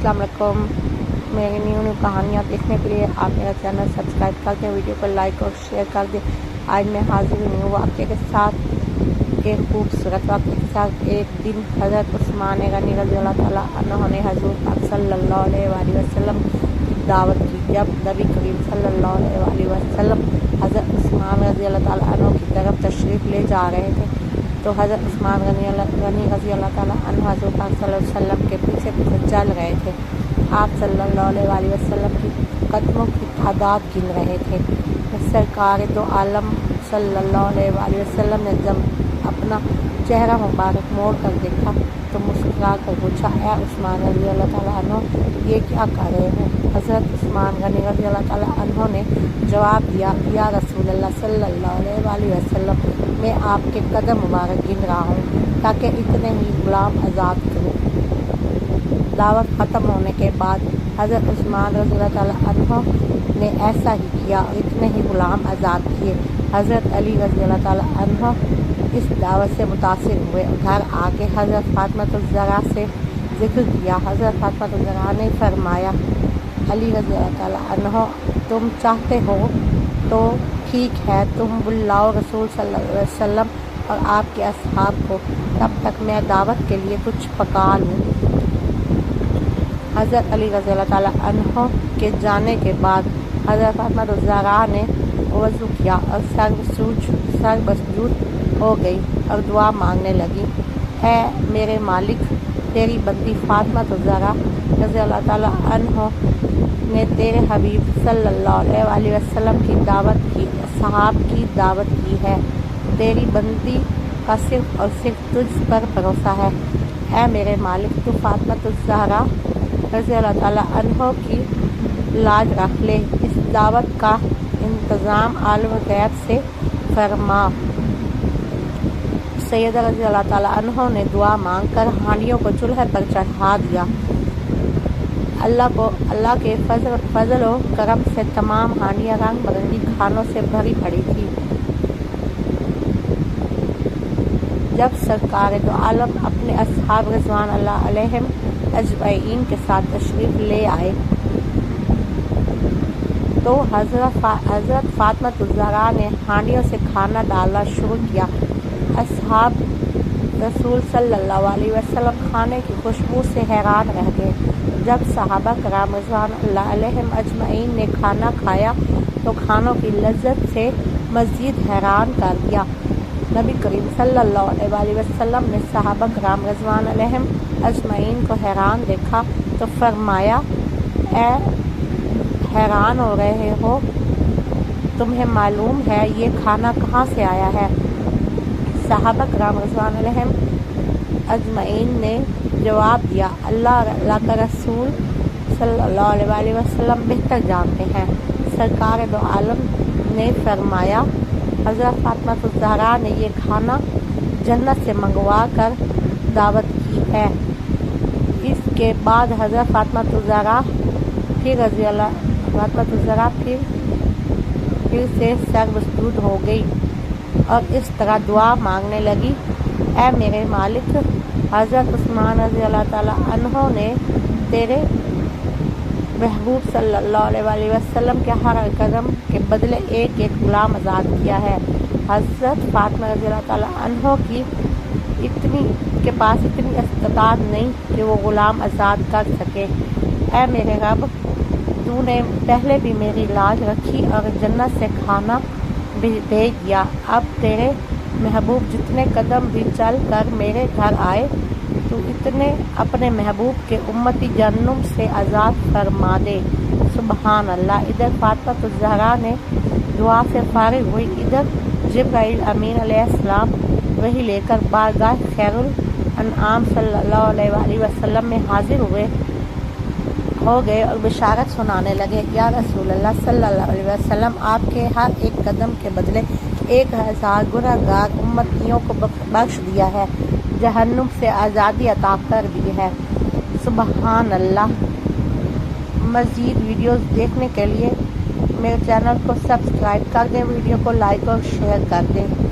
अस्सलाम वालेकुम। मेरी न्यू कहानियाँ देखने के लिए आप मेरा चैनल सब्सक्राइब कर दें, वीडियो को लाइक और शेयर कर दें। आज मैं हाजिर हुई हूँ वाक़े के साथ, एक खूबसूरत वाक़े के साथ। एक दिन हज़रत उस्मान गनी रज़ियल्लाहु ताला अन्हु ने हज़ूर पाक सल्लल्लाहु अलैहि वसल्लम की दावत की। जब नबी करीम सल्लल्लाहु अलैहि वसल्लम हज़रत उस्मान रज़ियल्लाहु ताला अन्हु की तरफ तशरीफ़ ले जा रहे थे तो हज़रत उस्मान गनी रज़ियल्लाहु ताला अन्हु हज़ूर पाक सल्लल्लाहु अलैहि वसल्लम के पीछे पीछे चल रहे थे। आप सल्लल्लाहु अलैहि वसल्लम की कदमों की तादाद गिन रहे थे। सरकार दो आलम सल्लल्लाहु अलैहि वसल्लम ने जब अपना चेहरा मुबारक मोड़ कर देखा तो मुस्कुरा कर पूछा, ए उस्मान रज़ियल्लाहु ताला अन्हु, ये क्या कर रहे हैं? हज़रत उस्मान गनी रज़ियल्लाहु ताला अन्हु ने जवाब दिया, या रसूल अल्लाह सल्लल्लाहु अलैहि वसल्लम, मैं आपके कदम मुबारक गिन रहा हूँ ताकि इतने ही गुलाम आज़ाद करूँ। दावत ख़त्म होने के बाद हज़रत उस्मान रज़ियल्लाहु ताला अन्हु ने ऐसा ही किया और इतने ही गुलाम आज़ाद किए। हज़रत अली रज़ियल्लाहु ताला अन्हु इस दावत से मुतासिर हुए और घर आके हज़रत फातिमा ज़हरा से जिक्र किया। हज़रत फातिमा ज़हरा ने फरमाया, अली रज़ियल्लाहु ताला अन्हु, तुम चाहते हो तो ठीक है, तुम बुलाओ रसूल सल्लल्लाहु अलैहि वसल्लम और आपके असहाब को, तब तक मैं दावत के लिए कुछ पका लूँ। हज़रत अली रज़ियल्लाहु ताला अन्हु के जाने के बाद हज़रत फातिमा ज़हरा ने वज़ू किया और सर मसजूद हो गई और दुआ मांगने लगी, है मेरे मालिक, तेरी बंदी फातिमा ज़हरा रज़ियल्लाहु ताला अन्हु ने तेरे हबीब सल्लल्लाहु अलैहि वसल्लम की दावत की, सहाब की दावत की है। तेरी बंदी का सिर्फ और सिर्फ तुझ पर भरोसा है। ऐ मेरे मालिक, तू फातिमा ज़हरा रज़ियल्लाहु ताला अन्हु की लाज रख ले। इस दावत का इंतज़ाम आलम गैब से फरमा। सैयदा रज़ियल्लाहु ताला अन्हु ने दुआ मांगकर हांडियों को चूल्हे पर चढ़ा दिया। अल्लाह के फजल और करम से तमाम हांडियाँ रंग बिरंगी खानों से भरी पड़ी थी। जब सरकार दो आलम अपने असहाब रिज़वान अल्लाह अलैहिम अजमईन के साथ तशरीफ़ ले आए तो हज़रत फातिमा ज़हरा ने हांडियों से खाना डालना शुरू किया। असहाब रसूल सल्लल्लाहु अलैहि वसल्लम खाने की खुशबू से हैरान रह गए। जब सहाबा कराम रिज़वान अल्लाह अलैहिम अजमईन ने खाना खाया तो खानों की लज्जत से मज़ीद हैरान कर दिया। नबी करीम सल्लल्लाहु अलैहि वसल्लम ने सहाबा कराम रिज़वान अलैहिम अजमईन को हैरान देखा तो फरमाया, ए हैरान हो रहे हो, तुम्हें मालूम है ये खाना कहाँ से आया है? सहाबा कराम रिज़वान अलैहिम अजमईन ने जवाब दिया, अल्लाह का रसूल सल्लल्लाहु अलैहि वसल्लम बेहतर जानते हैं। सरकार दो आलम ने फरमाया, हज़रत फातिमा ज़हरा ने ये खाना जन्नत से मंगवा कर दावत की है। इसके बाद हज़रत फातिमा ज़हरा फिर से सर मसजूद हो गई और इस तरह दुआ मांगने लगी, ऐ मेरे मालिक, हज़रत उस्मान रज़ियल्लाहु ताला अन्हु ने तेरे महबूब सल्लल्लाहु अलैहि वसल्लम के हर कदम के बदले एक एक गुलाम आज़ाद किया है। हज़रत फातिमा रज़ियल्लाहु ताला अन्हु के पास इतनी इस्तिताअत नहीं कि वो गुलाम आज़ाद कर सके। ऐ मेरे रब, तूने पहले भी मेरी लाज रखी और जन्नत से खाना भेज दिया। अब तेरे महबूब जितने कदम भी चल कर मेरे घर आए तो इतने अपने महबूब के उम्मती जहन्नुम से आज़ाद फरमा दे। सुबहान अल्लाह। इधर फातिमा ज़हरा ने दुआ से फारिग हुई, इधर जिब्राइल अमीन अलैहिस्सलाम वही लेकर बारगाह खैरुल अनआम सल्लल्लाहु अलैहि वसल्लम में हाजिर हो गए और बिशारत सुनाने लगे, या रसूल अल्लाह सल्लल्लाहु अलैहि वसल्लम, आपके हर एक कदम के बदले 1000 गुनहगार उम्मतियों को बख्श दिया है, जहन्नुम से आज़ादी अता कर दी है। सुबहान अल्लाह। मज़ीद वीडियोस देखने के लिए मेरे चैनल को सब्सक्राइब कर दें, वीडियो को लाइक और शेयर कर दें।